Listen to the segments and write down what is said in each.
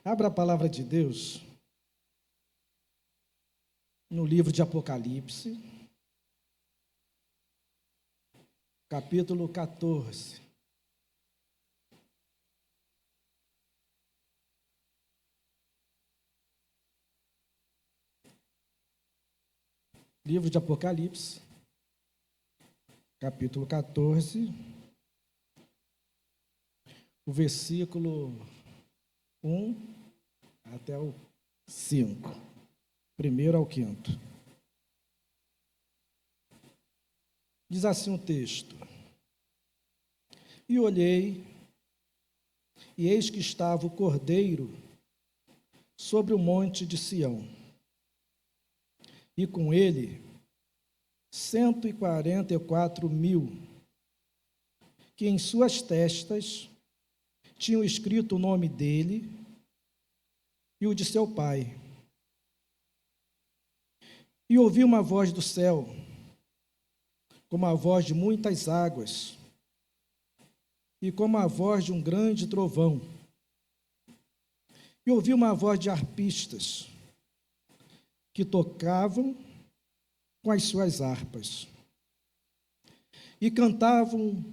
Abra a palavra de Deus no livro de Apocalipse, capítulo 14. Livro de Apocalipse, capítulo 14, o versículo 1 até o 5, primeiro ao quinto. Diz assim o texto: E olhei, e eis que estava o Cordeiro sobre o monte de Sião, e com ele 144.000, que em suas testas tinham escrito o nome dele e o de seu pai. E ouvi uma voz do céu, como a voz de muitas águas, e como a voz de um grande trovão. E ouvi uma voz de arpistas, que tocavam com as suas harpas, e cantavam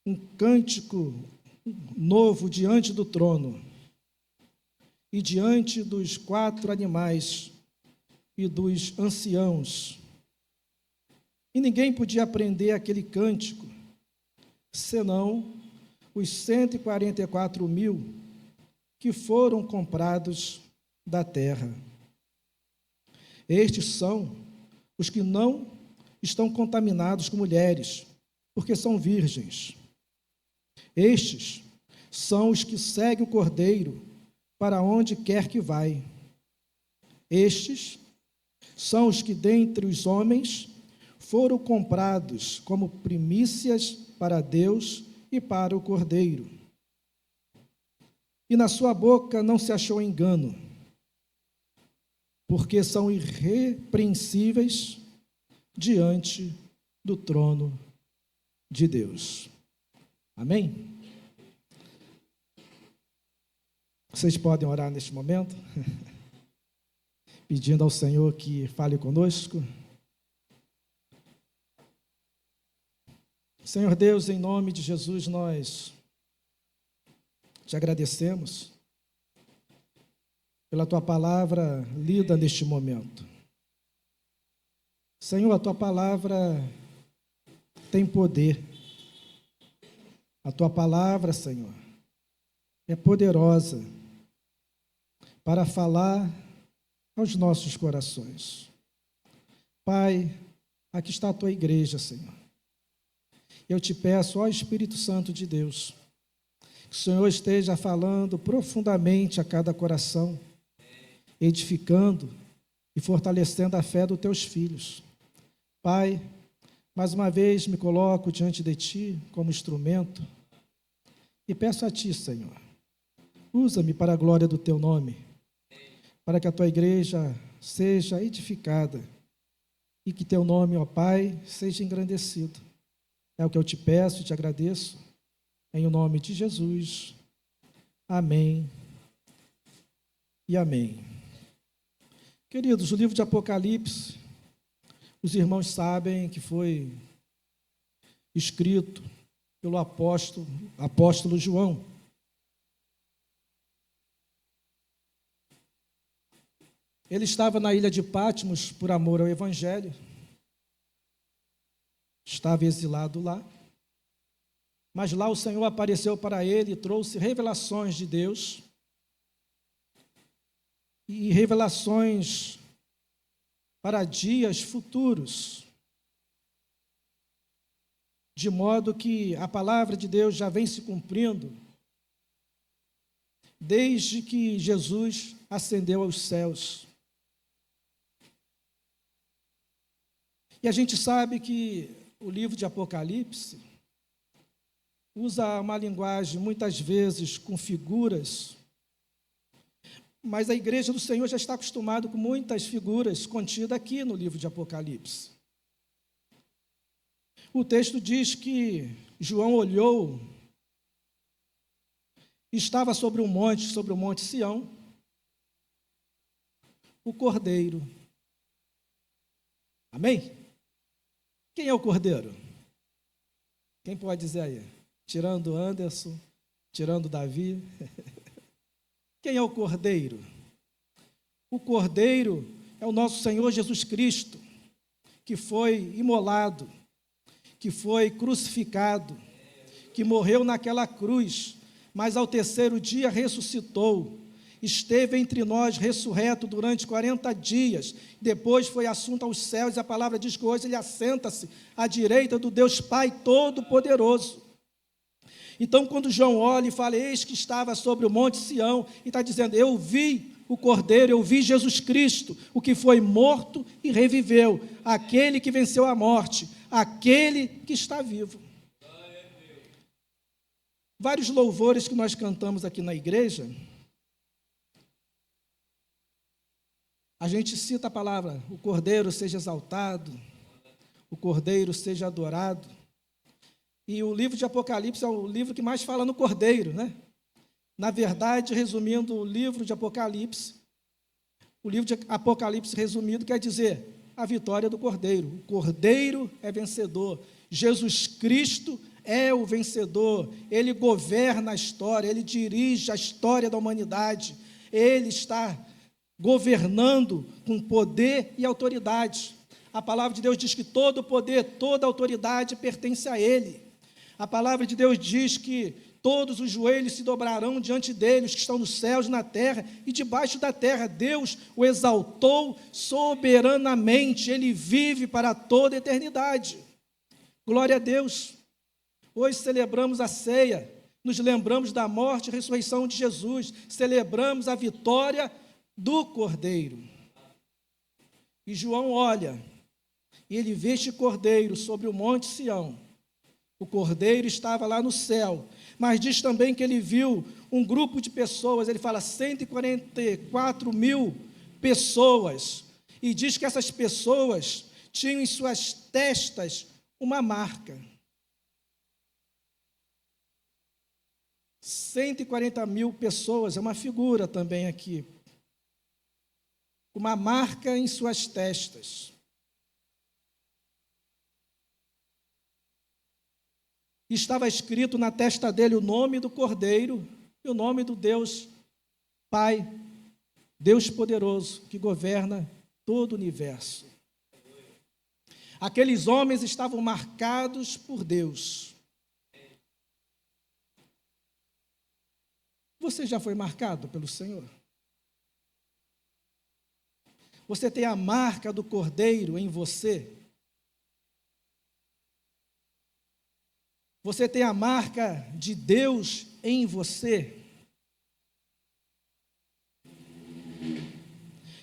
um cântico novo diante do trono, e diante dos 4 animais e dos anciãos. E ninguém podia aprender aquele cântico, senão os 144.000 que foram comprados da terra. Estes são os que não estão contaminados com mulheres, porque são virgens. Estes são os que seguem o Cordeiro para onde quer que vai. Estes são os que dentre os homens foram comprados como primícias para Deus e para o Cordeiro. E na sua boca não se achou engano, porque são irrepreensíveis diante do trono de Deus. Amém? Vocês podem orar neste momento, pedindo ao Senhor que fale conosco. Senhor Deus, em nome de Jesus, nós te agradecemos pela tua palavra lida neste momento. Senhor, a tua palavra tem poder. A tua palavra, Senhor, é poderosa para falar aos nossos corações. Pai, aqui está a tua igreja, Senhor. Eu te peço, ó Espírito Santo de Deus, que o Senhor esteja falando profundamente a cada coração, edificando e fortalecendo a fé dos teus filhos. Pai, mais uma vez me coloco diante de ti como instrumento e peço a ti, Senhor, usa-me para a glória do teu nome, para que a tua igreja seja edificada e que teu nome, ó Pai, seja engrandecido. É o que eu te peço e te agradeço, em o nome de Jesus. Amém e amém. Queridos, o livro de Apocalipse, os irmãos sabem que foi escrito pelo apóstolo João. Ele estava na ilha de Patmos por amor ao Evangelho. Estava exilado lá. Mas lá o Senhor apareceu para ele e trouxe revelações de Deus. E revelações para dias futuros. De modo que a palavra de Deus já vem se cumprindo desde que Jesus ascendeu aos céus. E a gente sabe que o livro de Apocalipse usa uma linguagem muitas vezes com figuras, mas a igreja do Senhor já está acostumada com muitas figuras contidas aqui no livro de Apocalipse. O texto diz que João olhou estava sobre o monte Sião, o Cordeiro. Amém? Quem é o Cordeiro? Quem pode dizer aí? Tirando Anderson, tirando Davi. Quem é o Cordeiro? O Cordeiro é o nosso Senhor Jesus Cristo, que foi imolado, que foi crucificado, que morreu naquela cruz, mas ao terceiro dia ressuscitou, esteve entre nós ressurreto durante 40 dias, depois foi assunto aos céus, e a palavra diz que hoje ele assenta-se à direita do Deus Pai Todo-Poderoso. Então, quando João olha e fala, eis que estava sobre o monte Sião, e está dizendo, eu vi o Cordeiro, eu vi Jesus Cristo, o que foi morto e reviveu, aquele que venceu a morte, aquele que está vivo. Vários louvores que nós cantamos aqui na igreja, a gente cita a palavra, o Cordeiro seja exaltado, o Cordeiro seja adorado. E o livro de Apocalipse é o livro que mais fala no Cordeiro, né? Na verdade, resumindo o livro de Apocalipse resumido quer dizer a vitória do Cordeiro. O Cordeiro é vencedor. Jesus Cristo é o vencedor. Ele governa a história, ele dirige a história da humanidade. Ele está governando com poder e autoridade. A palavra de Deus diz que todo o poder, toda a autoridade pertence a Ele. A palavra de Deus diz que todos os joelhos se dobrarão diante dele, os que estão nos céus, na terra e debaixo da terra. Deus o exaltou soberanamente, Ele vive para toda a eternidade. Glória a Deus. Hoje celebramos a ceia, nos lembramos da morte e ressurreição de Jesus, celebramos a vitória do Cordeiro. E João olha, e ele vê este Cordeiro sobre o monte Sião. O Cordeiro estava lá no céu, mas diz também que ele viu um grupo de pessoas, ele fala 144 mil pessoas, e diz que essas pessoas tinham em suas testas uma marca. 140 mil pessoas, é uma figura também aqui, uma marca em suas testas. Estava escrito na testa dele o nome do Cordeiro e o nome do Deus Pai, Deus poderoso, que governa todo o universo. Aqueles homens estavam marcados por Deus. Você já foi marcado pelo Senhor? Você tem a marca do Cordeiro em você? Você tem a marca de Deus em você?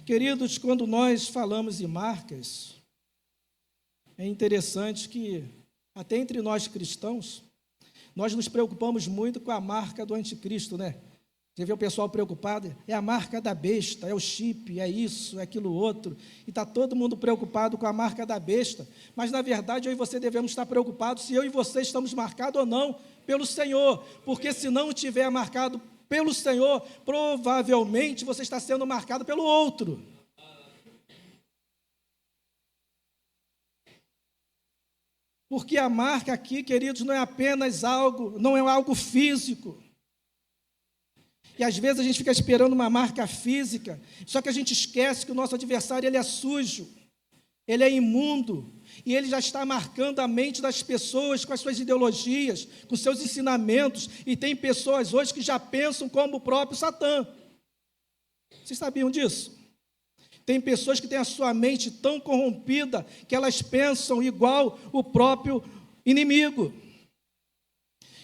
Queridos, quando nós falamos em marcas, é interessante que, até entre nós cristãos, nós nos preocupamos muito com a marca do anticristo, né? Você vê o pessoal preocupado, é a marca da besta, é o chip, é isso, é aquilo outro, e está todo mundo preocupado com a marca da besta, mas na verdade eu e você devemos estar preocupados se eu e você estamos marcados ou não pelo Senhor, porque se não estiver marcado pelo Senhor, provavelmente você está sendo marcado pelo outro. Porque a marca aqui, queridos, não é apenas algo, não é algo físico. E às vezes a gente fica esperando uma marca física, só que a gente esquece que o nosso adversário ele é sujo, ele é imundo, e ele já está marcando a mente das pessoas com as suas ideologias, com seus ensinamentos, e tem pessoas hoje que já pensam como o próprio Satã. Vocês sabiam disso? Tem pessoas que têm a sua mente tão corrompida que elas pensam igual o próprio inimigo.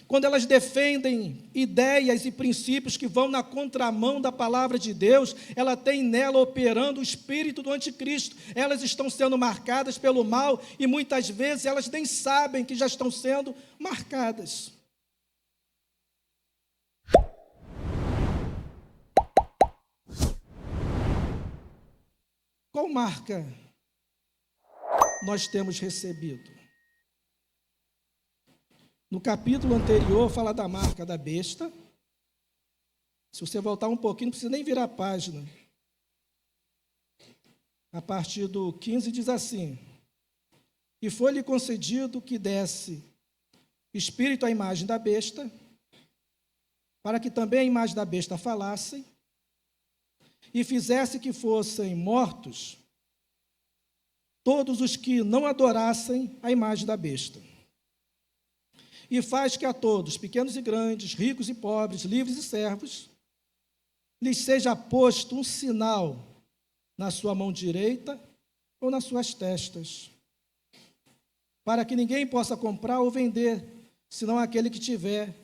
Quando elas defendem ideias e princípios que vão na contramão da palavra de Deus, ela tem nela operando o espírito do anticristo. Elas estão sendo marcadas pelo mal e muitas vezes elas nem sabem que já estão sendo marcadas. Qual marca nós temos recebido? No capítulo anterior, fala da marca da besta, Se você voltar um pouquinho, não precisa nem virar a página. A partir do 15 diz assim: e foi-lhe concedido que desse espírito à imagem da besta, para que também a imagem da besta falasse, e fizesse que fossem mortos todos os que não adorassem a imagem da besta. E faz que a todos, pequenos e grandes, ricos e pobres, livres e servos, lhes seja posto um sinal na sua mão direita ou nas suas testas, para que ninguém possa comprar ou vender, senão aquele que tiver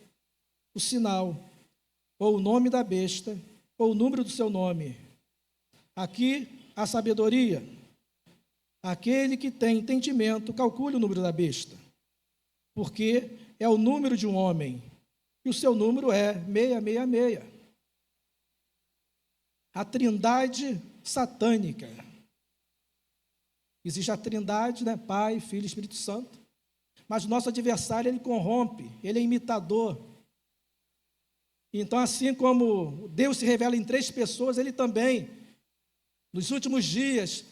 o sinal, ou o nome da besta, ou o número do seu nome. Aqui a sabedoria. Aquele que tem entendimento, calcule o número da besta, porque é o número de um homem, e o seu número é 666. A trindade satânica. Existe a trindade, né? Pai, Filho e Espírito Santo. Mas o nosso adversário, ele corrompe, ele é imitador. Então, assim como Deus se revela em 3 pessoas, ele também, nos últimos dias,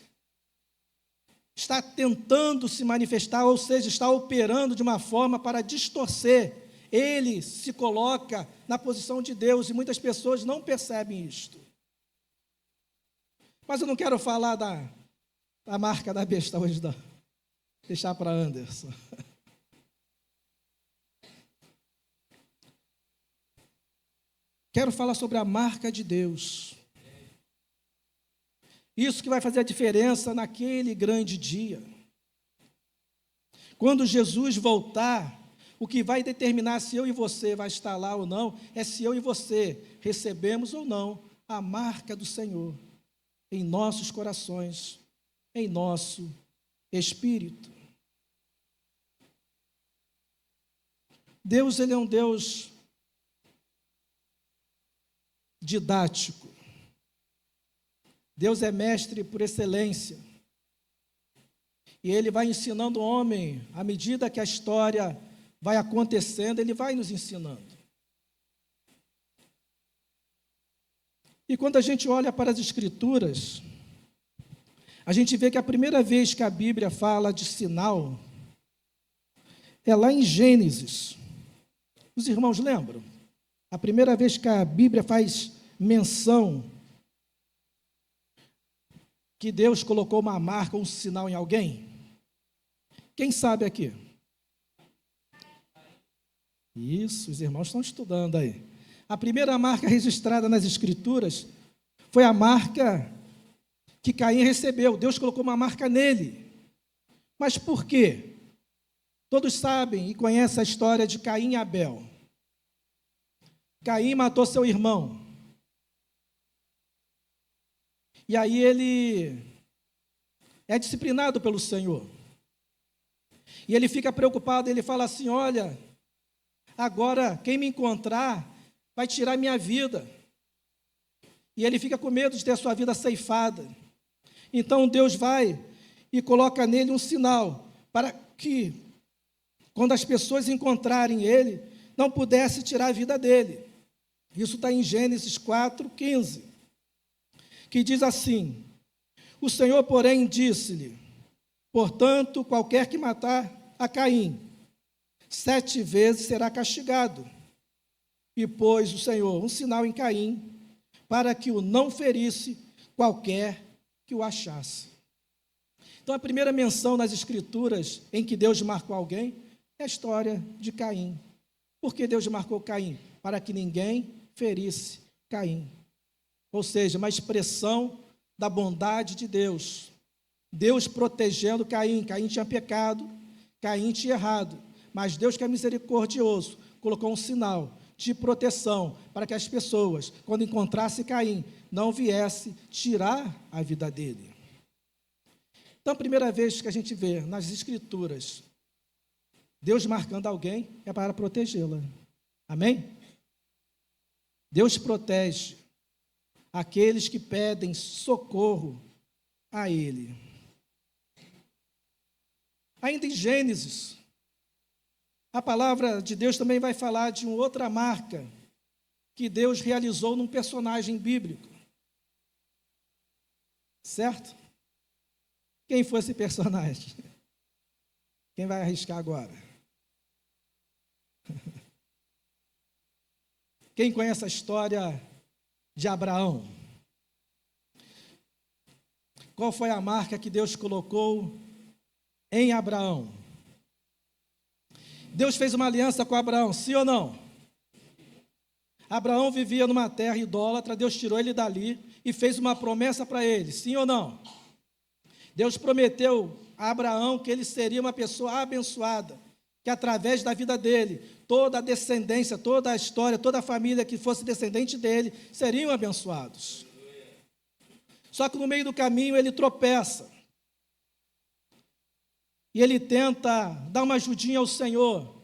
está tentando se manifestar, ou seja, está operando de uma forma para distorcer. Ele se coloca na posição de Deus e muitas pessoas não percebem isto. Mas eu não quero falar da marca da besta hoje, não. Deixar para Anderson. Quero falar sobre a marca de Deus. Isso que vai fazer a diferença naquele grande dia. Quando Jesus voltar, o que vai determinar se eu e você vai estar lá ou não, é se eu e você recebemos ou não a marca do Senhor em nossos corações, em nosso espírito. Deus, ele é um Deus didático. Deus é mestre por excelência. E ele vai ensinando o homem, à medida que a história vai acontecendo, ele vai nos ensinando. E quando a gente olha para as Escrituras, a gente vê que a primeira vez que a Bíblia fala de sinal é lá em Gênesis. Os irmãos lembram? A primeira vez que a Bíblia faz menção que Deus colocou uma marca, um sinal em alguém? Quem sabe aqui? Isso, os irmãos estão estudando aí. A primeira marca registrada nas Escrituras foi a marca que Caim recebeu. Deus colocou uma marca nele. Mas por quê? Todos sabem e conhecem a história de Caim e Abel. Caim matou seu irmão. E aí ele é disciplinado pelo Senhor. E ele fica preocupado, ele fala assim: olha, agora quem me encontrar vai tirar minha vida. E ele fica com medo de ter a sua vida ceifada. Então Deus vai e coloca nele um sinal, para que, quando as pessoas encontrarem ele, não pudesse tirar a vida dele. Isso está em Gênesis 4:15, que diz assim: o Senhor, porém, disse-lhe: portanto, qualquer que matar a Caim, 7 vezes será castigado. E pôs o Senhor um sinal em Caim, para que o não ferisse qualquer que o achasse. Então, a primeira menção nas Escrituras em que Deus marcou alguém é a história de Caim. Por que Deus marcou Caim? Para que ninguém ferisse Caim. Ou seja, uma expressão da bondade de Deus. Deus protegendo Caim. Caim tinha pecado, Caim tinha errado. Mas Deus, que é misericordioso, colocou um sinal de proteção para que as pessoas, quando encontrassem Caim, não viessem tirar a vida dele. Então, a primeira vez que a gente vê nas Escrituras Deus marcando alguém é para protegê-la. Amém? Deus protege aqueles que pedem socorro a Ele. Ainda em Gênesis, a palavra de Deus também vai falar de uma outra marca que Deus realizou num personagem bíblico. Certo? Quem foi esse personagem? Quem vai arriscar agora? Quem conhece a história de Abraão? Qual foi a marca que Deus colocou em Abraão? Deus fez uma aliança com Abraão, sim ou não? Abraão vivia numa terra idólatra, Deus tirou ele dali e fez uma promessa para ele, sim ou não? Deus prometeu a Abraão que ele seria uma pessoa abençoada, que através da vida dele, toda a descendência, toda a história, toda a família que fosse descendente dele, seriam abençoados. Só que no meio do caminho ele tropeça. E ele tenta dar uma ajudinha ao Senhor.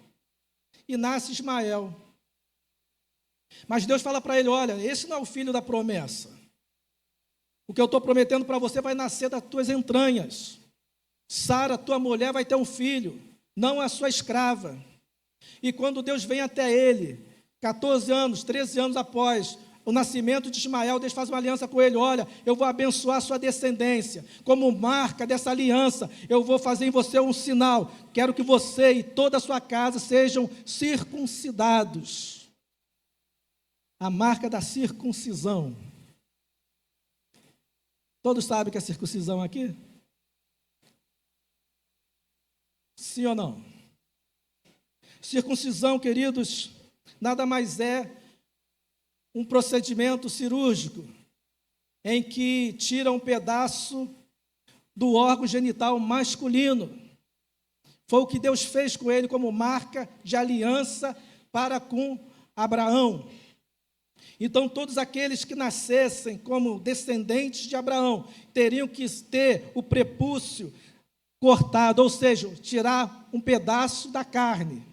E nasce Ismael. Mas Deus fala para ele, olha, esse não é o filho da promessa. O que eu estou prometendo para você vai nascer das tuas entranhas. Sara, tua mulher, vai ter um filho, não a sua escrava. E quando Deus vem até ele, 14 anos, 13 anos após o nascimento de Ismael, Deus faz uma aliança com ele, olha, eu vou abençoar a sua descendência, como marca dessa aliança, eu vou fazer em você um sinal, quero que você e toda a sua casa sejam circuncidados. A marca da circuncisão. Todos sabem o que é circuncisão aqui? Sim ou não? Circuncisão, queridos, nada mais é um procedimento cirúrgico em que tira um pedaço do órgão genital masculino. Foi o que Deus fez com ele como marca de aliança para com Abraão. Então, todos aqueles que nascessem como descendentes de Abraão teriam que ter o prepúcio cortado, ou seja, tirar um pedaço da carne.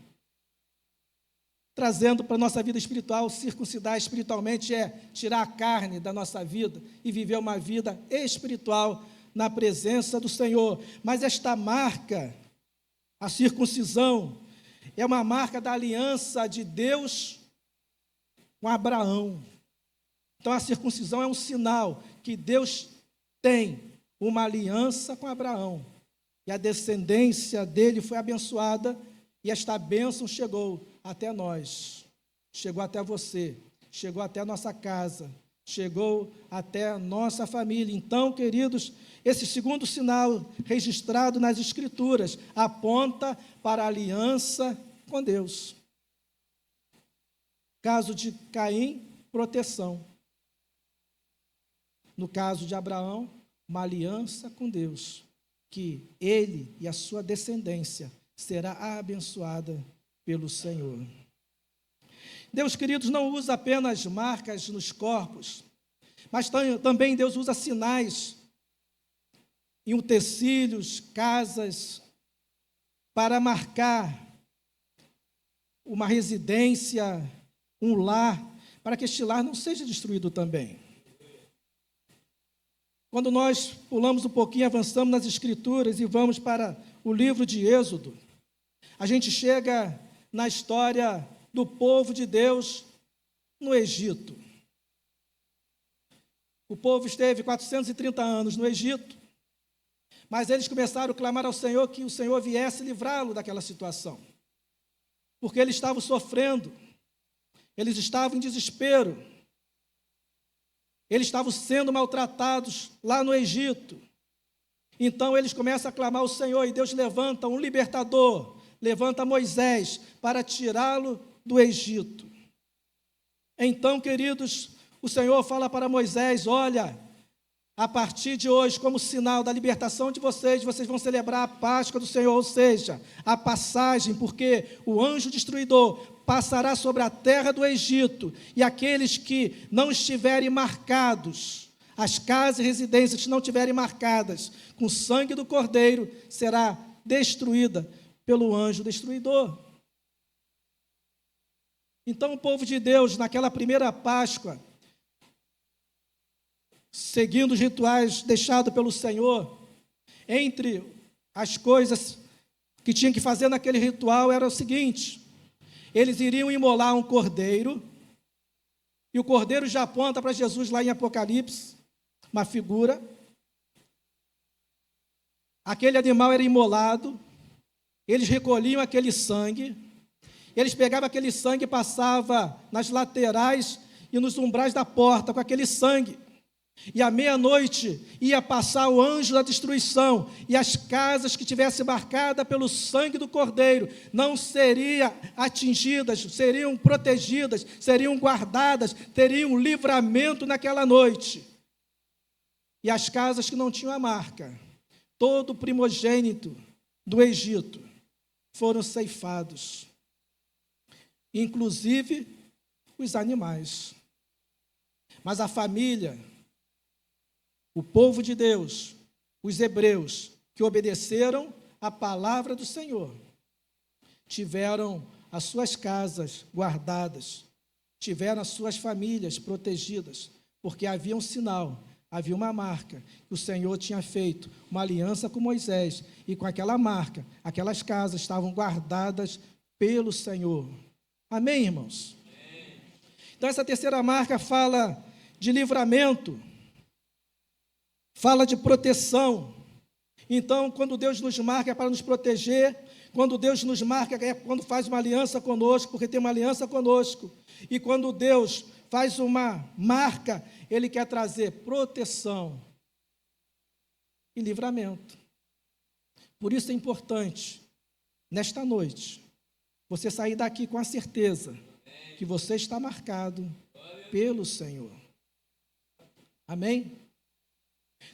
Trazendo para a nossa vida espiritual, circuncidar espiritualmente é tirar a carne da nossa vida e viver uma vida espiritual na presença do Senhor. Mas esta marca, a circuncisão, é uma marca da aliança de Deus com Abraão. Então a circuncisão é um sinal que Deus tem uma aliança com Abraão. E a descendência dele foi abençoada e esta bênção chegou até nós, chegou até você, chegou até a nossa casa, chegou até a nossa família. Então, queridos, esse segundo sinal registrado nas Escrituras aponta para a aliança com Deus. Caso de Caim, proteção. No caso de Abraão, uma aliança com Deus, que ele e a sua descendência será abençoada pelo Senhor. Deus, queridos, não usa apenas marcas nos corpos, mas também Deus usa sinais em utensílios, casas, para marcar uma residência, um lar, para que este lar não seja destruído também. Quando nós pulamos um pouquinho, avançamos nas Escrituras e vamos para o livro de Êxodo, a gente chega na história do povo de Deus no Egito. O povo esteve 430 anos no Egito, mas eles começaram a clamar ao Senhor que o Senhor viesse livrá-lo daquela situação, porque eles estavam sofrendo, eles estavam em desespero, eles estavam sendo maltratados lá no Egito. Então eles começam a clamar ao Senhor e Deus levanta um libertador, levanta Moisés para tirá-lo do Egito. Então, queridos, o Senhor fala para Moisés, olha, a partir de hoje, como sinal da libertação de vocês, vocês vão celebrar a Páscoa do Senhor, ou seja, a passagem, porque o anjo destruidor passará sobre a terra do Egito, e aqueles que não estiverem marcados, as casas e residências que não estiverem marcadas com o sangue do Cordeiro, será destruída pelo anjo destruidor. Então o povo de Deus, naquela primeira Páscoa, seguindo os rituais deixados pelo Senhor, entre as coisas que tinham que fazer naquele ritual era o seguinte: eles iriam imolar um cordeiro, E o cordeiro já aponta para Jesus lá em Apocalipse, uma figura. Aquele animal era imolado, eles recolhiam aquele sangue, eles pegavam aquele sangue e passavam nas laterais e nos umbrais da porta com aquele sangue. E à meia-noite ia passar o anjo da destruição, e as casas que tivessem marcada pelo sangue do cordeiro não seriam atingidas, seriam protegidas, seriam guardadas, teriam livramento naquela noite. E as casas que não tinham a marca, todo o primogênito do Egito, foram ceifados, inclusive os animais. Mas a família, o povo de Deus, os hebreus, que obedeceram à palavra do Senhor, tiveram as suas casas guardadas, tiveram as suas famílias protegidas, porque havia um sinal, havia uma marca, que o Senhor tinha feito uma aliança com Moisés, e com aquela marca, aquelas casas estavam guardadas pelo Senhor. Amém, irmãos? Amém. Então, essa terceira marca fala de livramento, fala de proteção. Então, quando Deus nos marca é para nos proteger, quando Deus nos marca é quando faz uma aliança conosco, porque tem uma aliança conosco, e quando Deus faz uma marca, Ele quer trazer proteção e livramento. Por isso é importante, nesta noite, você sair daqui com a certeza que você está marcado pelo Senhor. Amém?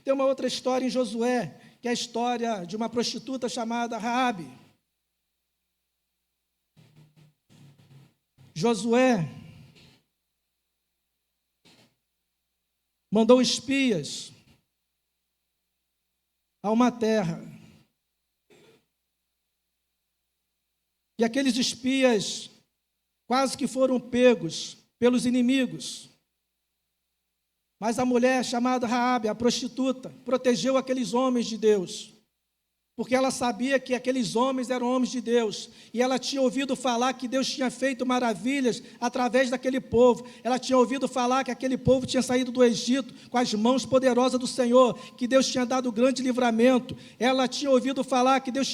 Tem uma outra história em Josué, que é a história de uma prostituta chamada Raabe. Josué mandou espias a uma terra. E aqueles espias quase que foram pegos pelos inimigos. Mas a mulher chamada Raabe, a prostituta, protegeu aqueles homens de Deus, porque ela sabia que aqueles homens eram homens de Deus, e ela tinha ouvido falar que Deus tinha feito maravilhas através daquele povo. Ela tinha ouvido falar que aquele povo tinha saído do Egito com as mãos poderosas do Senhor, que Deus tinha dado grande livramento. Ela tinha ouvido falar que Deus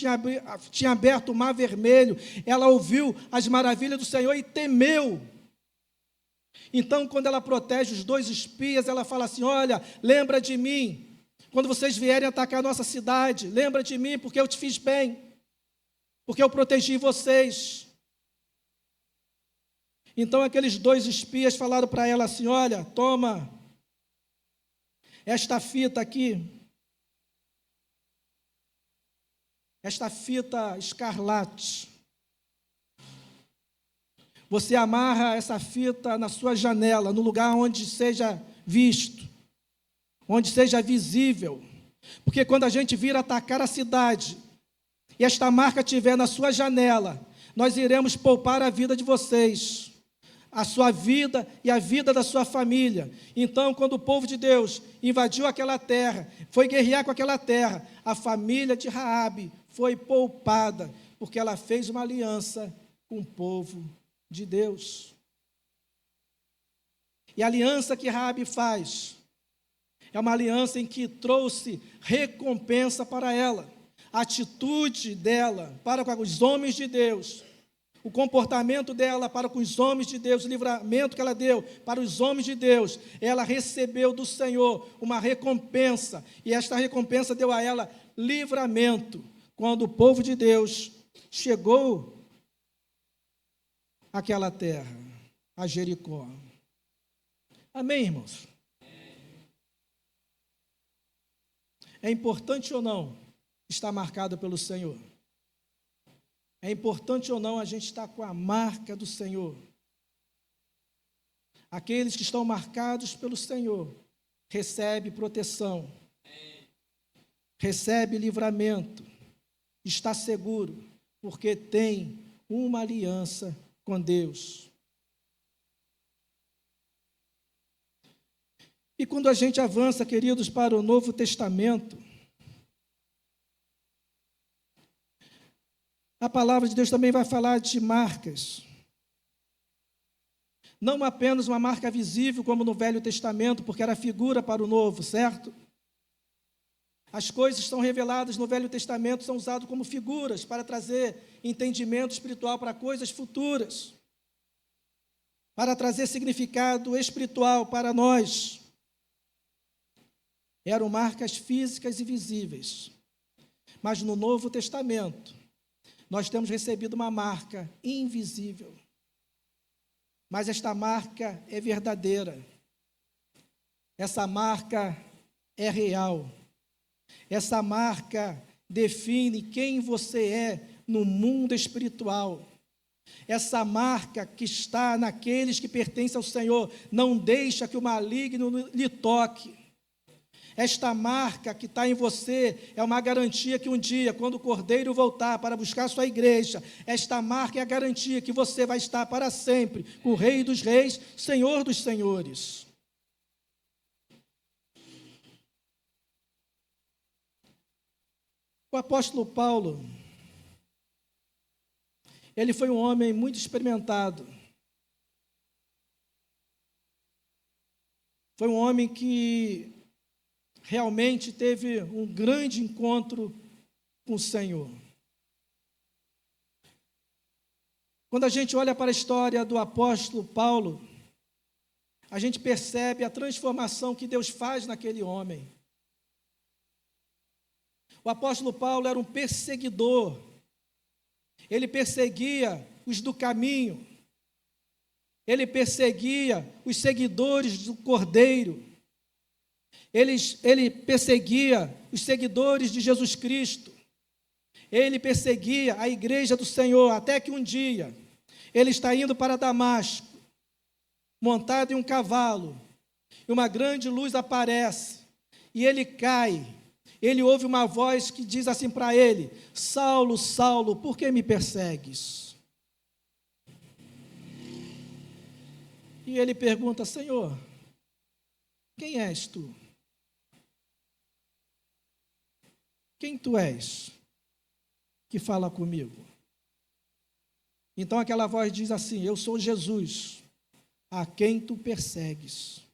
tinha aberto o mar vermelho. Ela ouviu as maravilhas do Senhor e temeu. Então, quando ela protege os dois espias, ela fala assim: olha, lembra de mim, quando vocês vierem atacar a nossa cidade, lembra de mim, porque eu te fiz bem, porque eu protegi vocês. Então, aqueles dois espias falaram para ela assim: olha, toma esta fita aqui, esta fita escarlate. Você amarra essa fita na sua janela, no lugar onde seja visto, onde seja visível. Porque quando a gente vir atacar a cidade, e esta marca estiver na sua janela, nós iremos poupar a vida de vocês, a sua vida e a vida da sua família. Então, quando o povo de Deus invadiu aquela terra, foi guerrear com aquela terra, a família de Raabe foi poupada, porque ela fez uma aliança com o povo de Deus. E a aliança que Raabe faz é uma aliança em que trouxe recompensa para ela. A atitude dela para com os homens de Deus, o comportamento dela para com os homens de Deus, o livramento que ela deu para os homens de Deus, ela recebeu do Senhor uma recompensa, e esta recompensa deu a ela livramento, quando o povo de Deus chegou àquela terra, a Jericó. Amém, irmãos? É importante ou não estar marcado pelo Senhor? É importante ou não a gente estar com a marca do Senhor? Aqueles que estão marcados pelo Senhor recebem proteção, recebem livramento, está seguro, porque tem uma aliança com Deus. E quando a gente avança, queridos, para o Novo Testamento, a palavra de Deus também vai falar de marcas. Não apenas uma marca visível, como no Velho Testamento, porque era figura para o Novo, certo? As coisas que são reveladas no Velho Testamento são usadas como figuras para trazer entendimento espiritual para coisas futuras, para trazer significado espiritual para nós. Eram marcas físicas e visíveis. Mas no Novo Testamento, nós temos recebido uma marca invisível. Mas esta marca é verdadeira. Essa marca é real. Essa marca define quem você é no mundo espiritual. Essa marca que está naqueles que pertencem ao Senhor, não deixa que o maligno lhe toque. Esta marca que está em você é uma garantia que um dia, quando o Cordeiro voltar para buscar a sua igreja, esta marca é a garantia que você vai estar para sempre com o Rei dos Reis, Senhor dos Senhores. O apóstolo Paulo, ele foi um homem muito experimentado. Foi um homem que realmente teve um grande encontro com o Senhor. Quando a gente olha para a história do apóstolo Paulo, a gente percebe a transformação que Deus faz naquele homem. O apóstolo Paulo era um perseguidor. Ele perseguia os do caminho. Ele perseguia os seguidores do Cordeiro. Ele perseguia os seguidores de Jesus Cristo. Ele perseguia a igreja do Senhor, até que um dia, ele está indo para Damasco, montado em um cavalo, e uma grande luz aparece, e ele cai. Ele ouve uma voz que diz assim para ele: Saulo, Saulo, por que me persegues? E ele pergunta: Senhor, quem és tu? Quem tu és que fala comigo? Então aquela voz diz assim: eu sou Jesus, a quem tu persegues.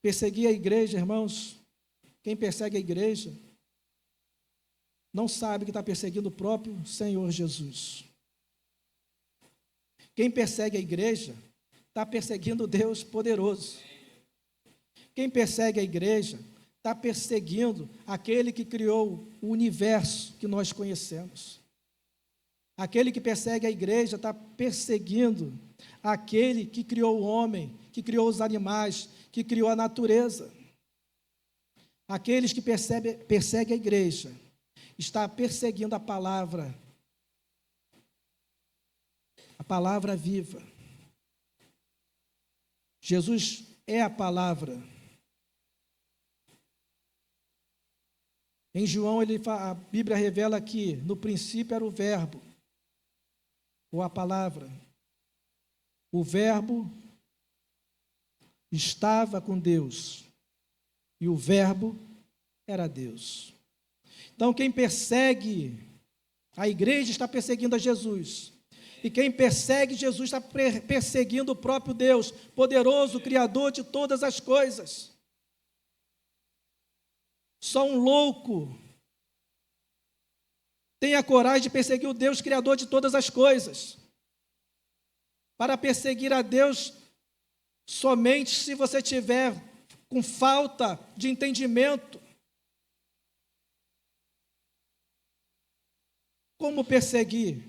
Perseguir a igreja, irmãos, quem persegue a igreja não sabe que está perseguindo o próprio Senhor Jesus. Quem persegue a igreja está perseguindo Deus poderoso. Quem persegue a igreja está perseguindo aquele que criou o universo que nós conhecemos. Aquele que persegue a igreja está perseguindo aquele que criou o homem, que criou os animais, que criou a natureza. Aqueles que perseguem a igreja está perseguindo a palavra viva. Jesus é a palavra. Em João, a Bíblia revela que no princípio era o verbo, ou a palavra. O verbo estava com Deus, e o verbo era Deus. Então, quem persegue a igreja está perseguindo a Jesus. E quem persegue Jesus está perseguindo o próprio Deus, poderoso, Criador de todas as coisas. Só um louco tem a coragem de perseguir o Deus Criador de todas as coisas. Para perseguir a Deus, somente se você tiver com falta de entendimento. Como perseguir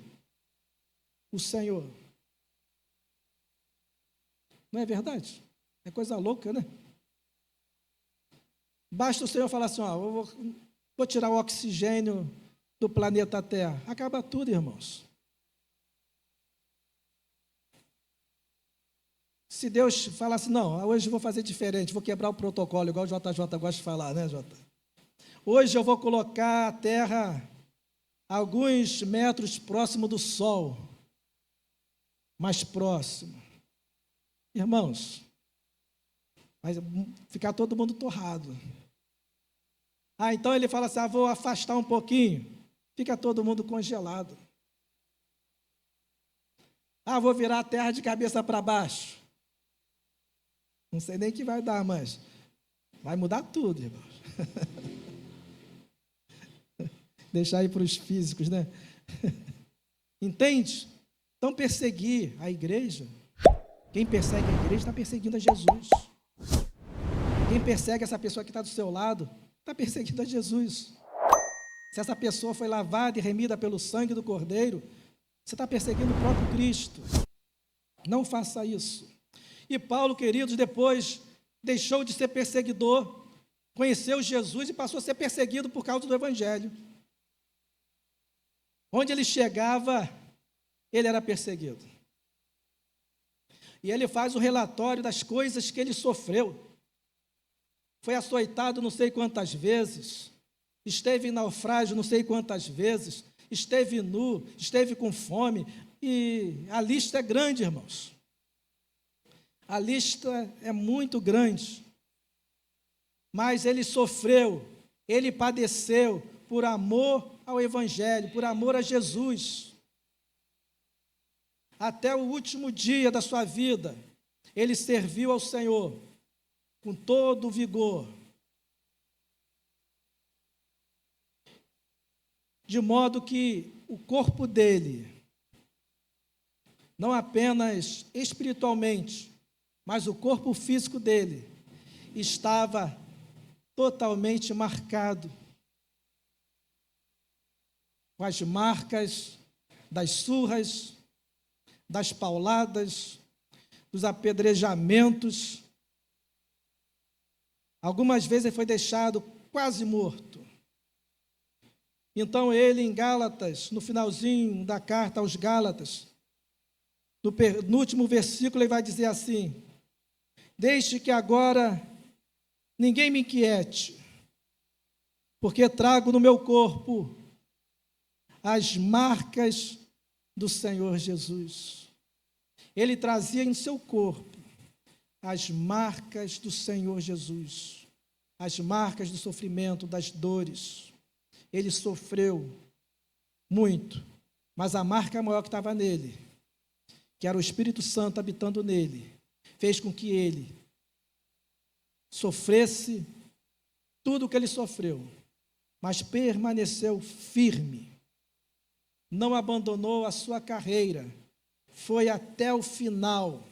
o Senhor? Não é verdade? É coisa louca, né? Basta o Senhor falar assim: ó, vou tirar o oxigênio do planeta Terra. Acaba tudo, irmãos. Se Deus falar assim: não, hoje eu vou fazer diferente, vou quebrar o protocolo, igual o JJ gosta de falar, né, Jota? Hoje eu vou colocar a Terra a alguns metros próximo do Sol, mais próximo. Irmãos, vai ficar todo mundo torrado. Então ele fala assim: vou afastar um pouquinho, fica todo mundo congelado. Ah, vou virar a terra de cabeça para baixo. Não sei nem o que vai dar, mas vai mudar tudo, irmãos. Deixar aí para os físicos, né? Entende? Então, perseguir a igreja, quem persegue a igreja está perseguindo a Jesus. Quem persegue essa pessoa que está do seu lado, está perseguindo a Jesus. Se essa pessoa foi lavada e remida pelo sangue do Cordeiro, você está perseguindo o próprio Cristo. Não faça isso. E Paulo, queridos, depois deixou de ser perseguidor, conheceu Jesus e passou a ser perseguido por causa do Evangelho. Onde ele chegava, ele era perseguido. E ele faz o relatório das coisas que ele sofreu. Foi açoitado não sei quantas vezes, esteve em naufrágio não sei quantas vezes, esteve nu, esteve com fome, e a lista é grande, irmãos. A lista é muito grande. Mas ele sofreu, ele padeceu por amor ao Evangelho, por amor a Jesus. Até o último dia da sua vida, ele serviu ao Senhor com todo o vigor, de modo que o corpo dele, não apenas espiritualmente, mas o corpo físico dele, estava totalmente marcado, com as marcas das surras, das pauladas, dos apedrejamentos. Algumas vezes ele foi deixado quase morto. Então ele, em Gálatas, no finalzinho da carta aos Gálatas, no último versículo, ele vai dizer assim: deixe que agora ninguém me inquiete, porque trago no meu corpo as marcas do Senhor Jesus. Ele trazia em seu corpo as marcas do Senhor Jesus, as marcas do sofrimento, das dores. Ele sofreu muito, mas a marca maior que estava nele, que era o Espírito Santo habitando nele, fez com que ele sofresse tudo o que ele sofreu, mas permaneceu firme, não abandonou a sua carreira, foi até o final,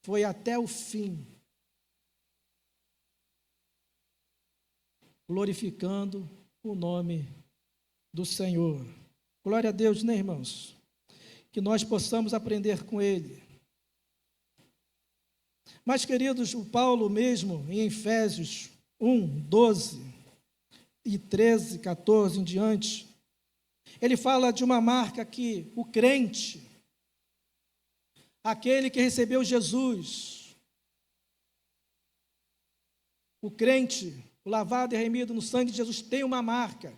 foi até o fim, glorificando o nome do Senhor. Glória a Deus, né, irmãos? Que nós possamos aprender com ele. Mas, queridos, o Paulo mesmo, em Efésios 1, 12 e 13, 14 em diante, ele fala de uma marca que o crente, aquele que recebeu Jesus, o crente, o lavado e remido no sangue de Jesus, tem uma marca.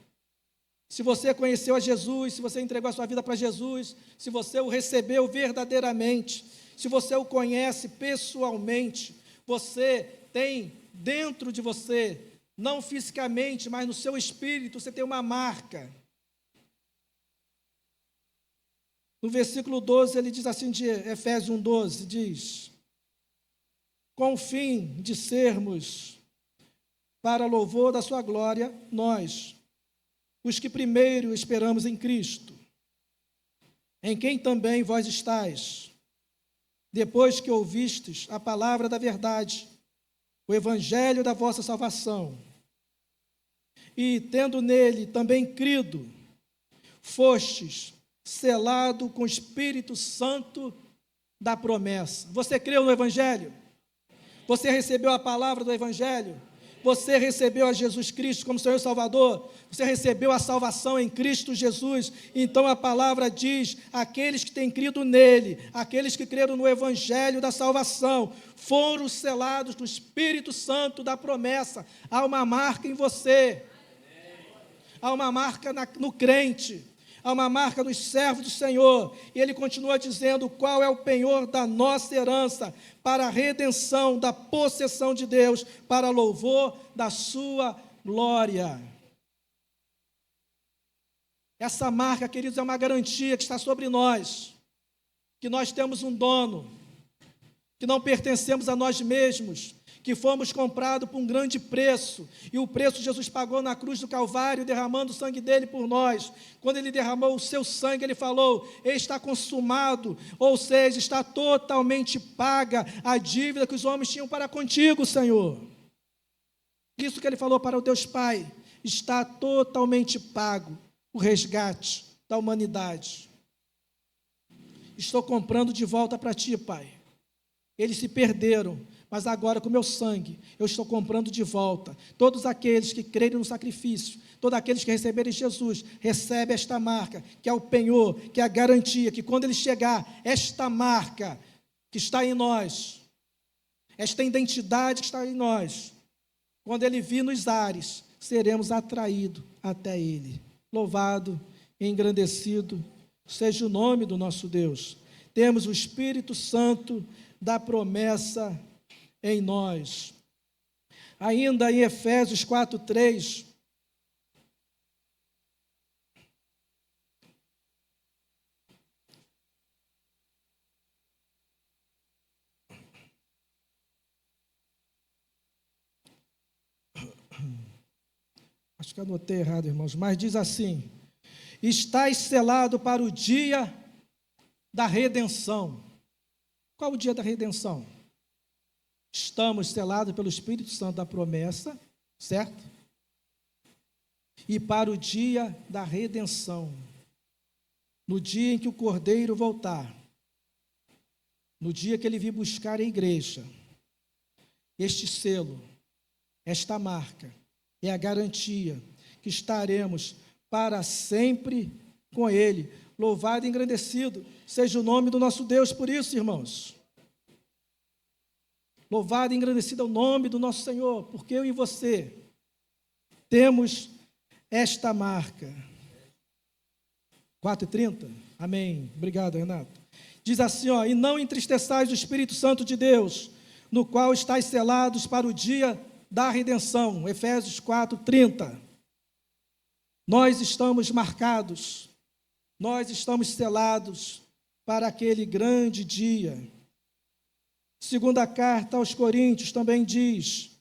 Se você conheceu a Jesus, se você entregou a sua vida para Jesus, se você o recebeu verdadeiramente, se você o conhece pessoalmente, você tem dentro de você, não fisicamente, mas no seu espírito, você tem uma marca. No versículo 12, ele diz assim, de Efésios 1:12, diz: com o fim de sermos, para louvor da sua glória, nós, os que primeiro esperamos em Cristo, em quem também vós estáis, depois que ouvistes a palavra da verdade, o evangelho da vossa salvação, e tendo nele também crido, fostes selado com o Espírito Santo da promessa. Você creu no evangelho? Você recebeu a palavra do evangelho? Você recebeu a Jesus Cristo como Senhor e Salvador? Você recebeu a salvação em Cristo Jesus? Então a palavra diz, aqueles que têm crido nele, aqueles que creram no evangelho da salvação, foram selados do Espírito Santo da promessa. Há uma marca em você, há uma marca no crente, há uma marca nos servos do Senhor, e ele continua dizendo qual é o penhor da nossa herança, para a redenção da possessão de Deus, para louvor da sua glória. Essa marca, queridos, é uma garantia que está sobre nós, que nós temos um dono, que não pertencemos a nós mesmos, que fomos comprados por um grande preço, e o preço Jesus pagou na cruz do Calvário, derramando o sangue dele por nós. Quando ele derramou o seu sangue, ele falou: está consumado, ou seja, está totalmente paga a dívida que os homens tinham para contigo, Senhor. Isso que ele falou para o Deus Pai: está totalmente pago o resgate da humanidade. Estou comprando de volta para ti, Pai. Eles se perderam, mas agora com o meu sangue eu estou comprando de volta. Todos aqueles que crerem no sacrifício, todos aqueles que receberem Jesus, recebem esta marca, que é o penhor, que é a garantia, que quando ele chegar, esta marca que está em nós, esta identidade que está em nós, quando ele vir nos ares, seremos atraídos até ele. Louvado e engrandecido seja o nome do nosso Deus. Temos o Espírito Santo da promessa em nós. Ainda em Efésios 4:3, acho que anotei errado, irmãos, mas diz assim: estais selado para o dia da redenção. Qual o dia da redenção? Estamos selados pelo Espírito Santo da promessa, certo? E para o dia da redenção, no dia em que o Cordeiro voltar, no dia que ele vir buscar a igreja, este selo, esta marca, é a garantia que estaremos para sempre com ele. Louvado e engrandecido seja o nome do nosso Deus por isso, irmãos. Louvado e engrandecido é o nome do nosso Senhor, porque eu e você temos esta marca. 4:30? Amém. Obrigado, Renato. Diz assim, e não entristeçais o Espírito Santo de Deus, no qual estáis selados para o dia da redenção. Efésios 4:30. Nós estamos marcados, nós estamos selados para aquele grande dia. Segunda carta aos Coríntios também diz,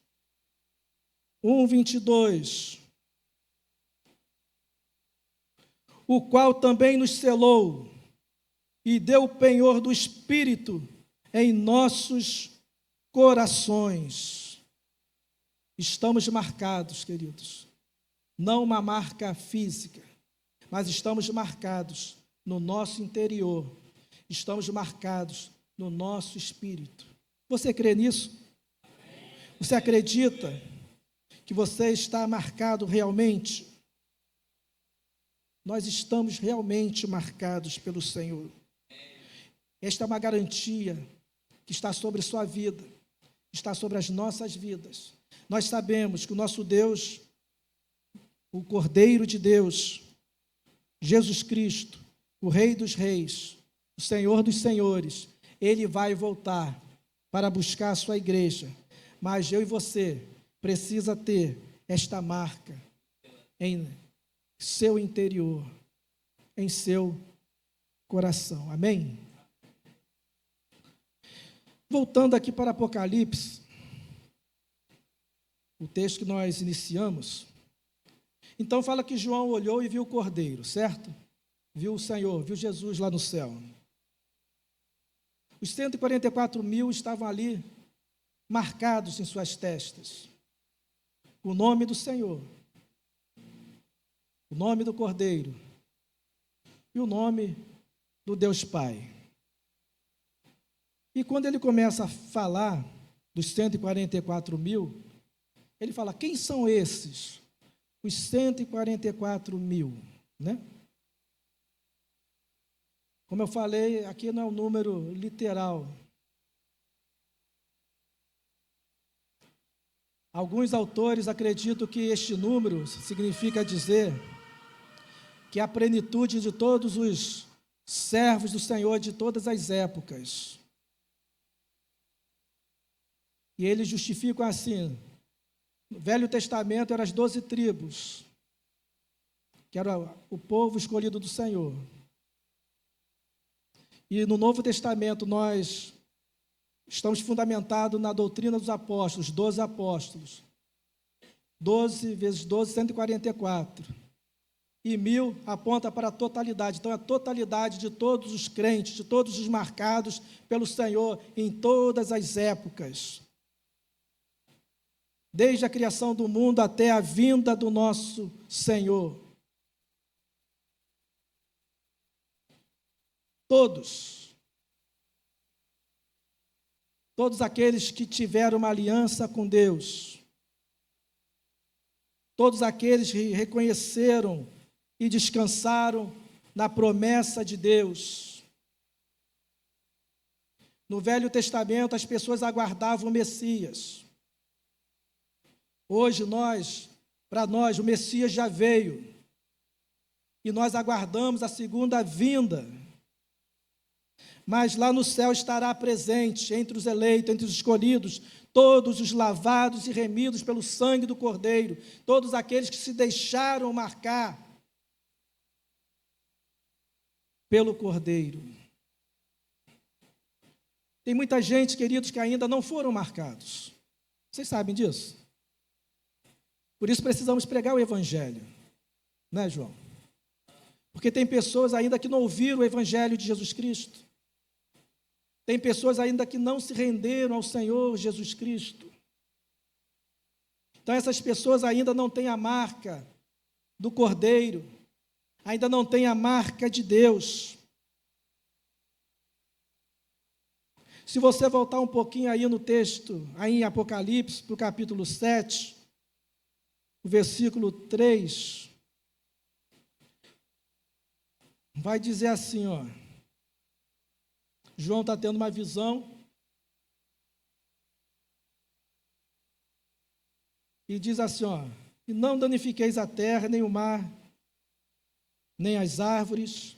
1:22, o qual também nos selou e deu o penhor do Espírito em nossos corações. Estamos marcados, queridos, não uma marca física, mas estamos marcados no nosso interior, estamos marcados no nosso espírito. Você crê nisso? Você acredita que você está marcado realmente? Nós estamos realmente marcados pelo Senhor. Esta é uma garantia que está sobre a sua vida, está sobre as nossas vidas. Nós sabemos que o nosso Deus, o Cordeiro de Deus, Jesus Cristo, o Rei dos Reis, o Senhor dos Senhores, ele vai voltar para buscar a sua igreja. Mas eu e você precisa ter esta marca em seu interior, em seu coração. Amém? Voltando aqui para Apocalipse, o texto que nós iniciamos. Então fala que João olhou e viu o Cordeiro, certo? Viu o Senhor, viu Jesus lá no céu. Os 144.000 estavam ali, marcados em suas testas. O nome do Senhor, o nome do Cordeiro e o nome do Deus Pai. E quando ele começa a falar dos 144.000, ele fala, quem são esses? Os 144.000, né? Como eu falei, aqui não é um número literal. Alguns autores acreditam que este número significa dizer que a plenitude de todos os servos do Senhor de todas as épocas. E eles justificam assim, no Velho Testamento eram as 12 tribos, que era o povo escolhido do Senhor. E no Novo Testamento nós estamos fundamentados na doutrina dos apóstolos, 12 apóstolos. 12 vezes 12, 144. E 1000 aponta para a totalidade. Então, a totalidade de todos os crentes, de todos os marcados pelo Senhor em todas as épocas. Desde a criação do mundo até a vinda do nosso Senhor. Todos. Todos aqueles que tiveram uma aliança com Deus. Todos aqueles que reconheceram e descansaram na promessa de Deus. No Velho Testamento, as pessoas aguardavam o Messias. Hoje, para nós, o Messias já veio. E nós aguardamos a segunda vinda. Mas lá no céu estará presente, entre os eleitos, entre os escolhidos, todos os lavados e remidos pelo sangue do Cordeiro, todos aqueles que se deixaram marcar pelo Cordeiro. Tem muita gente, queridos, que ainda não foram marcados. Vocês sabem disso? Por isso precisamos pregar o Evangelho, né, João? Porque tem pessoas ainda que não ouviram o Evangelho de Jesus Cristo. Tem pessoas ainda que não se renderam ao Senhor Jesus Cristo. Então, essas pessoas ainda não têm a marca do Cordeiro, ainda não têm a marca de Deus. Se você voltar um pouquinho aí no texto, aí em Apocalipse, para o capítulo 7, o versículo 3, vai dizer assim, ó. João está tendo uma visão e diz assim, ó, e não danifiqueis a terra, nem o mar, nem as árvores,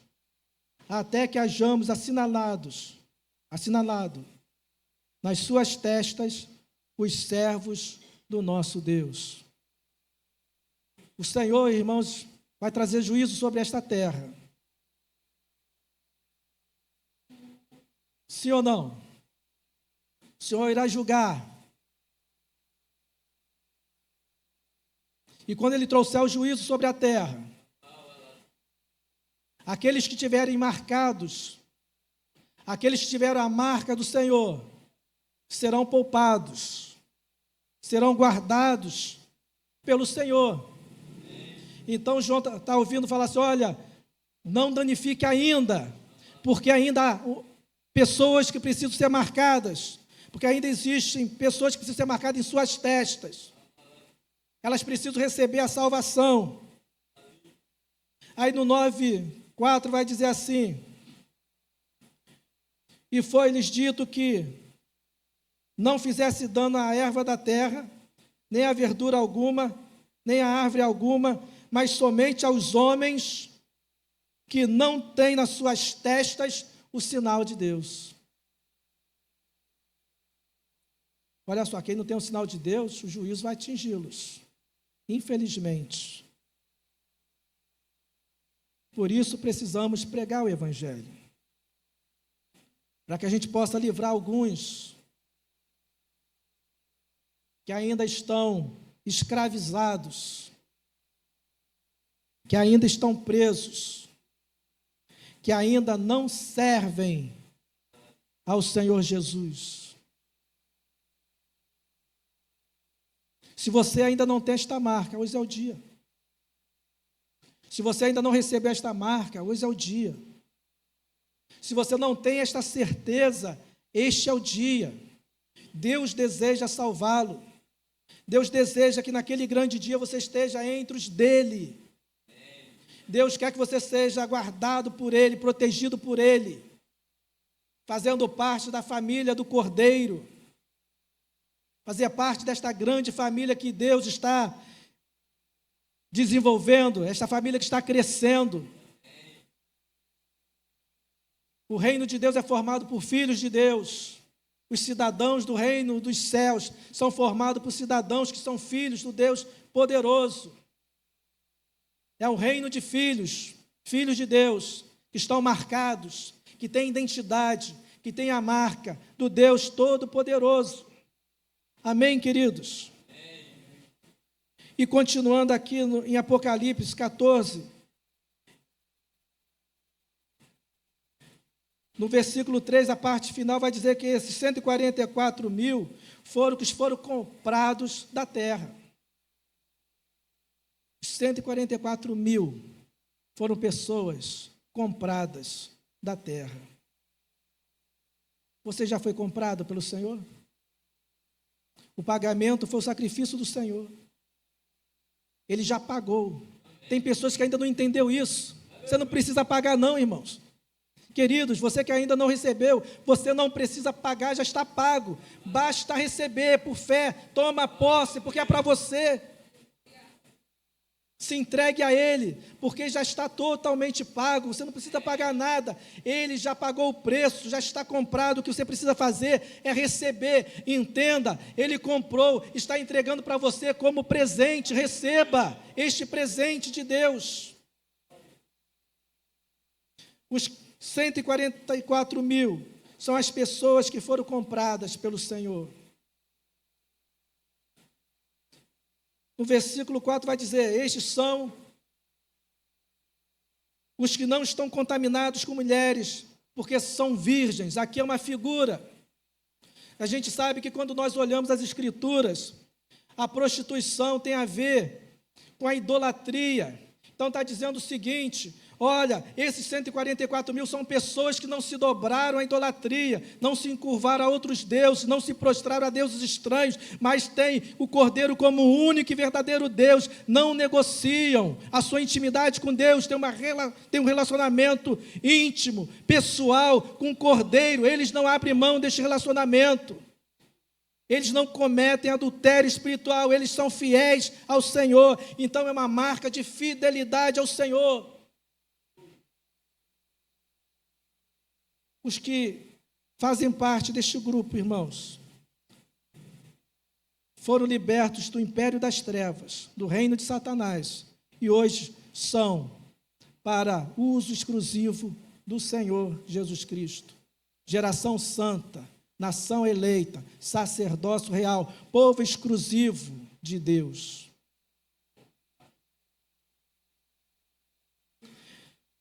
até que hajamos assinalado nas suas testas os servos do nosso Deus. O Senhor, irmãos, vai trazer juízo sobre esta terra. Sim ou não? O Senhor irá julgar. E quando Ele trouxer o juízo sobre a terra, aqueles que tiverem marcados, aqueles que tiveram a marca do Senhor, serão poupados, serão guardados pelo Senhor. Então João está ouvindo falar assim, olha, não danifique ainda, porque ainda há pessoas que precisam ser marcadas, porque ainda existem pessoas que precisam ser marcadas em suas testas. Elas precisam receber a salvação. Aí no 9:4 vai dizer assim, e foi-lhes dito que não fizesse dano à erva da terra, nem à verdura alguma, nem à árvore alguma, mas somente aos homens que não têm nas suas testas o sinal de Deus. Olha só, quem não tem o sinal de Deus, o juízo vai atingi-los, infelizmente. Por isso precisamos pregar o Evangelho, para que a gente possa livrar alguns que ainda estão escravizados, que ainda estão presos, que ainda não servem ao Senhor Jesus. Se você ainda não tem esta marca, hoje é o dia. Se você ainda não recebeu esta marca, hoje é o dia. Se você não tem esta certeza, este é o dia. Deus deseja salvá-lo. Deus deseja que naquele grande dia você esteja entre os dele. Deus quer que você seja guardado por Ele, protegido por Ele, fazendo parte da família do Cordeiro, fazer parte desta grande família que Deus está desenvolvendo, esta família que está crescendo. O reino de Deus é formado por filhos de Deus. Os cidadãos do reino dos céus são formados por cidadãos que são filhos do Deus poderoso. É o reino de filhos, filhos de Deus, que estão marcados, que têm identidade, que têm a marca do Deus Todo-Poderoso. Amém, queridos? E continuando aqui em Apocalipse 14, no versículo 3, a parte final vai dizer que esses 144 mil foram os que foram comprados da terra. 144 mil foram pessoas compradas da terra. Você já foi comprado pelo Senhor? O pagamento foi o sacrifício do Senhor. Ele já pagou. Tem pessoas que ainda não entenderam isso. Você não precisa pagar não, irmãos. Queridos, você que ainda não recebeu, você não precisa pagar, já está pago. Basta receber por fé, toma posse, porque é para você. Se entregue a Ele, porque já está totalmente pago, você não precisa pagar nada, Ele já pagou o preço, já está comprado, o que você precisa fazer é receber, entenda, Ele comprou, está entregando para você como presente, receba este presente de Deus. Os 144 mil são as pessoas que foram compradas pelo Senhor. No versículo 4 vai dizer, estes são os que não estão contaminados com mulheres, porque são virgens. Aqui é uma figura. A gente sabe que quando nós olhamos as Escrituras, a prostituição tem a ver com a idolatria. Então está dizendo o seguinte, olha, esses 144 mil são pessoas que não se dobraram à idolatria, não se encurvaram a outros deuses, não se prostraram a deuses estranhos, mas têm o Cordeiro como o único e verdadeiro Deus, não negociam a sua intimidade com Deus, tem um relacionamento íntimo, pessoal com o Cordeiro, eles não abrem mão deste relacionamento. Eles não cometem adultério espiritual, eles são fiéis ao Senhor, então é uma marca de fidelidade ao Senhor. Os que fazem parte deste grupo, irmãos, foram libertos do império das trevas, do reino de Satanás, e hoje são para uso exclusivo do Senhor Jesus Cristo. Geração santa, nação eleita, sacerdócio real, povo exclusivo de Deus.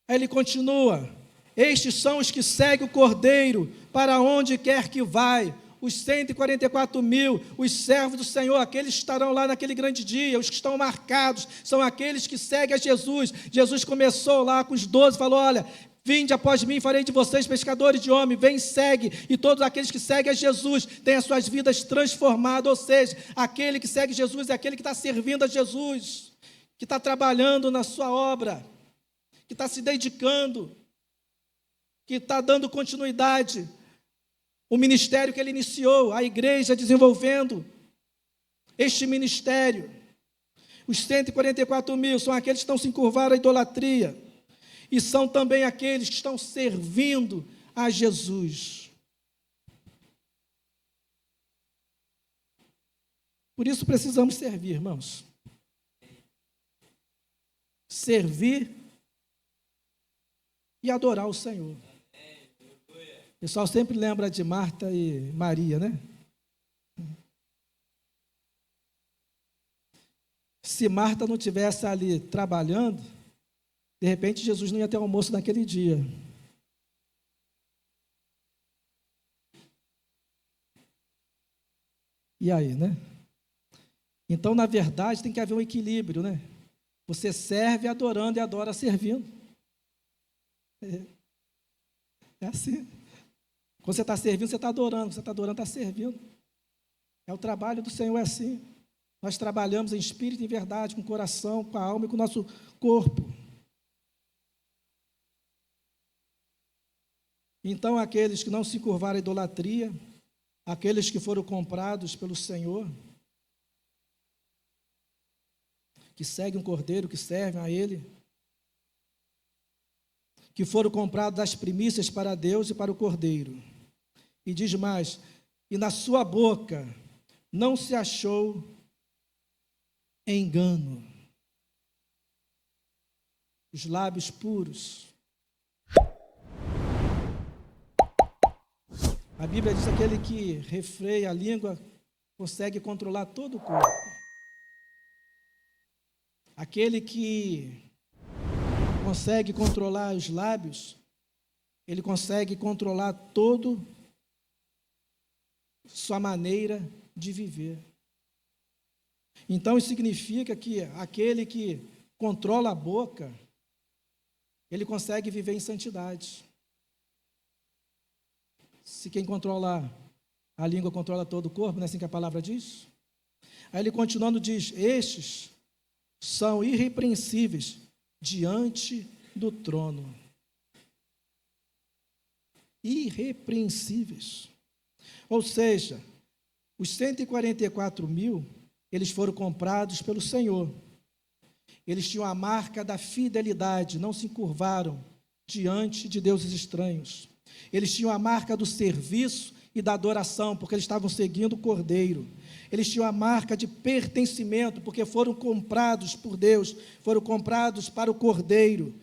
Aí ele continua, estes são os que seguem o Cordeiro para onde quer que vai, os 144 mil, os servos do Senhor, aqueles que estarão lá naquele grande dia, os que estão marcados, são aqueles que seguem a Jesus. Jesus começou lá com os 12, falou, olha, vinde após mim, farei de vocês pescadores de homens, vem, segue, e todos aqueles que seguem a Jesus, têm as suas vidas transformadas, ou seja, aquele que segue Jesus é aquele que está servindo a Jesus, que está trabalhando na sua obra, que está se dedicando, que está dando continuidade, o ministério que ele iniciou, a igreja desenvolvendo este ministério. Os 144 mil são aqueles que estão se encurvando à idolatria, e são também aqueles que estão servindo a Jesus. Por isso precisamos servir, irmãos. Servir e adorar o Senhor. O pessoal sempre lembra de Marta e Maria, né? Se Marta não estivesse ali trabalhando, de repente, Jesus não ia ter almoço naquele dia. E aí, né? Então, na verdade, tem que haver um equilíbrio, né? Você serve adorando e adora servindo. É assim. Quando você está servindo, você está adorando. Quando você está adorando, está servindo. É o trabalho do Senhor, é assim. Nós trabalhamos em espírito e em verdade, com o coração, com a alma e com o nosso corpo. Então, aqueles que não se curvaram à idolatria, aqueles que foram comprados pelo Senhor, que seguem o Cordeiro, que servem a Ele, que foram comprados das primícias para Deus e para o Cordeiro. E diz mais, e na sua boca não se achou engano. os lábios puros. A Bíblia diz que aquele que refreia a língua consegue controlar todo o corpo. Aquele que consegue controlar os lábios, ele consegue controlar toda sua maneira de viver. Então, isso significa que aquele que controla a boca, ele consegue viver em santidade. Se quem controla a língua controla todo o corpo, não é assim que a palavra diz? Aí ele continuando diz, estes são irrepreensíveis diante do trono. Irrepreensíveis. Ou seja, os 144 mil, eles foram comprados pelo Senhor. Eles tinham a marca da fidelidade, não se encurvaram diante de deuses estranhos. Eles tinham a marca do serviço e da adoração, porque eles estavam seguindo o Cordeiro. Eles tinham a marca de pertencimento, porque foram comprados por Deus, foram comprados para o Cordeiro.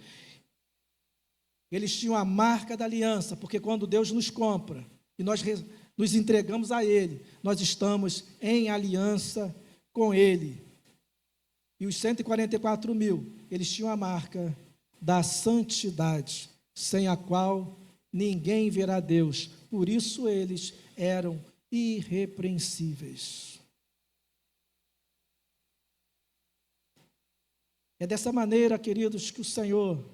Eles tinham a marca da aliança, porque quando Deus nos compra e nós nos entregamos a Ele, nós estamos em aliança com Ele. E os 144 mil, eles tinham a marca da santidade, sem a qual ninguém verá Deus. Por isso eles eram irrepreensíveis. É dessa maneira, queridos, que o Senhor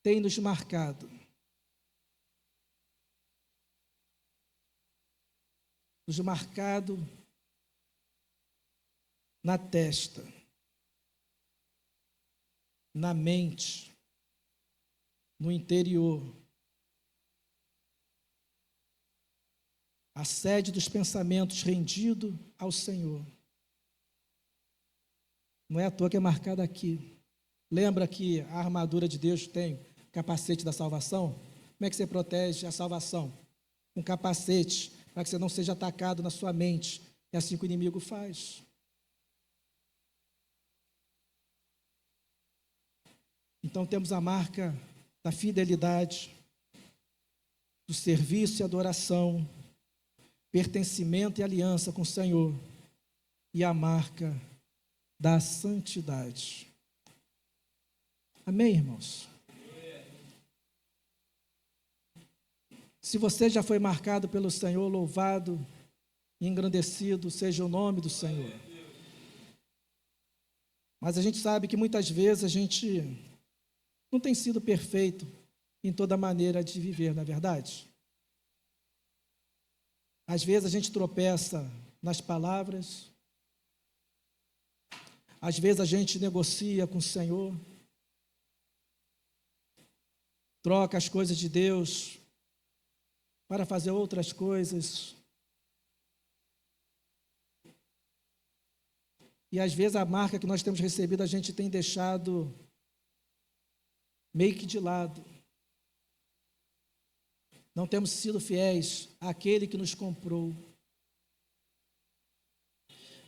tem nos marcado. Nos marcado na testa, na mente, no interior. A sede dos pensamentos rendido ao Senhor. Não é à toa que é marcada aqui. Lembra que a armadura de Deus tem o capacete da salvação? Como é que você protege a salvação? Um capacete, para que você não seja atacado na sua mente. É assim que o inimigo faz. Então temos a marca da fidelidade, do serviço e adoração, pertencimento e aliança com o Senhor, e a marca da santidade. Amém, irmãos? Se você já foi marcado pelo Senhor, louvado e engrandecido seja o nome do Senhor. Mas a gente sabe que muitas vezes a gente não tem sido perfeito em toda maneira de viver, não é verdade? Às vezes a gente tropeça nas palavras, às vezes a gente negocia com o Senhor, troca as coisas de Deus para fazer outras coisas. E às vezes a marca que nós temos recebido a gente tem deixado meio que de lado. Não temos sido fiéis àquele que nos comprou.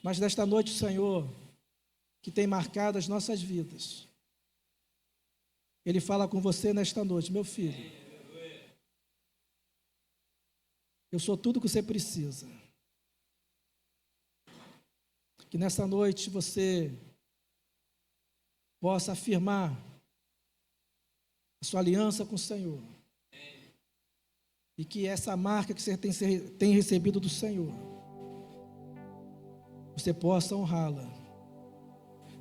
Mas nesta noite o Senhor, que tem marcado as nossas vidas, Ele fala com você nesta noite, meu filho, eu sou tudo o que você precisa. Que nessa noite você possa afirmar a sua aliança com o Senhor. E que essa marca que você tem recebido do Senhor, você possa honrá-la,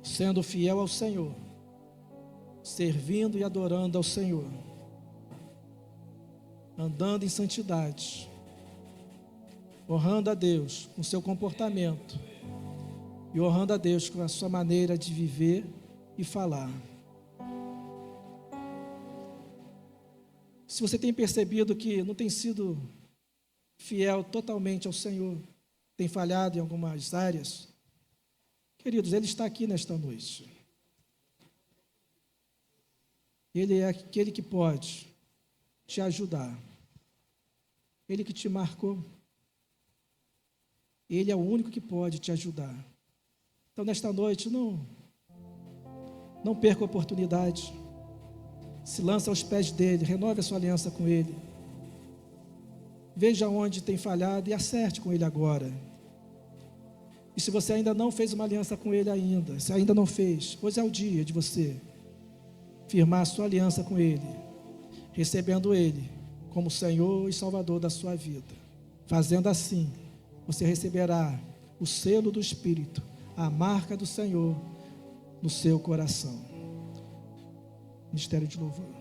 sendo fiel ao Senhor, servindo e adorando ao Senhor, andando em santidade, honrando a Deus com seu comportamento e honrando a Deus com a sua maneira de viver e falar. Se você tem percebido que não tem sido fiel totalmente ao Senhor, tem falhado em algumas áreas, queridos, Ele está aqui nesta noite. Ele é aquele que pode te ajudar. Ele que te marcou. Ele é o único que pode te ajudar. Então, nesta noite, não perca a oportunidade. Se lança aos pés dele, renove a sua aliança com ele. Veja onde tem falhado e acerte com ele agora. E se você ainda não fez uma aliança com ele ainda, se ainda não fez, hoje é o dia de você firmar a sua aliança com ele, recebendo ele como Senhor e Salvador da sua vida. Fazendo assim, você receberá o selo do Espírito, a marca do Senhor no seu coração. Ministério de louvor.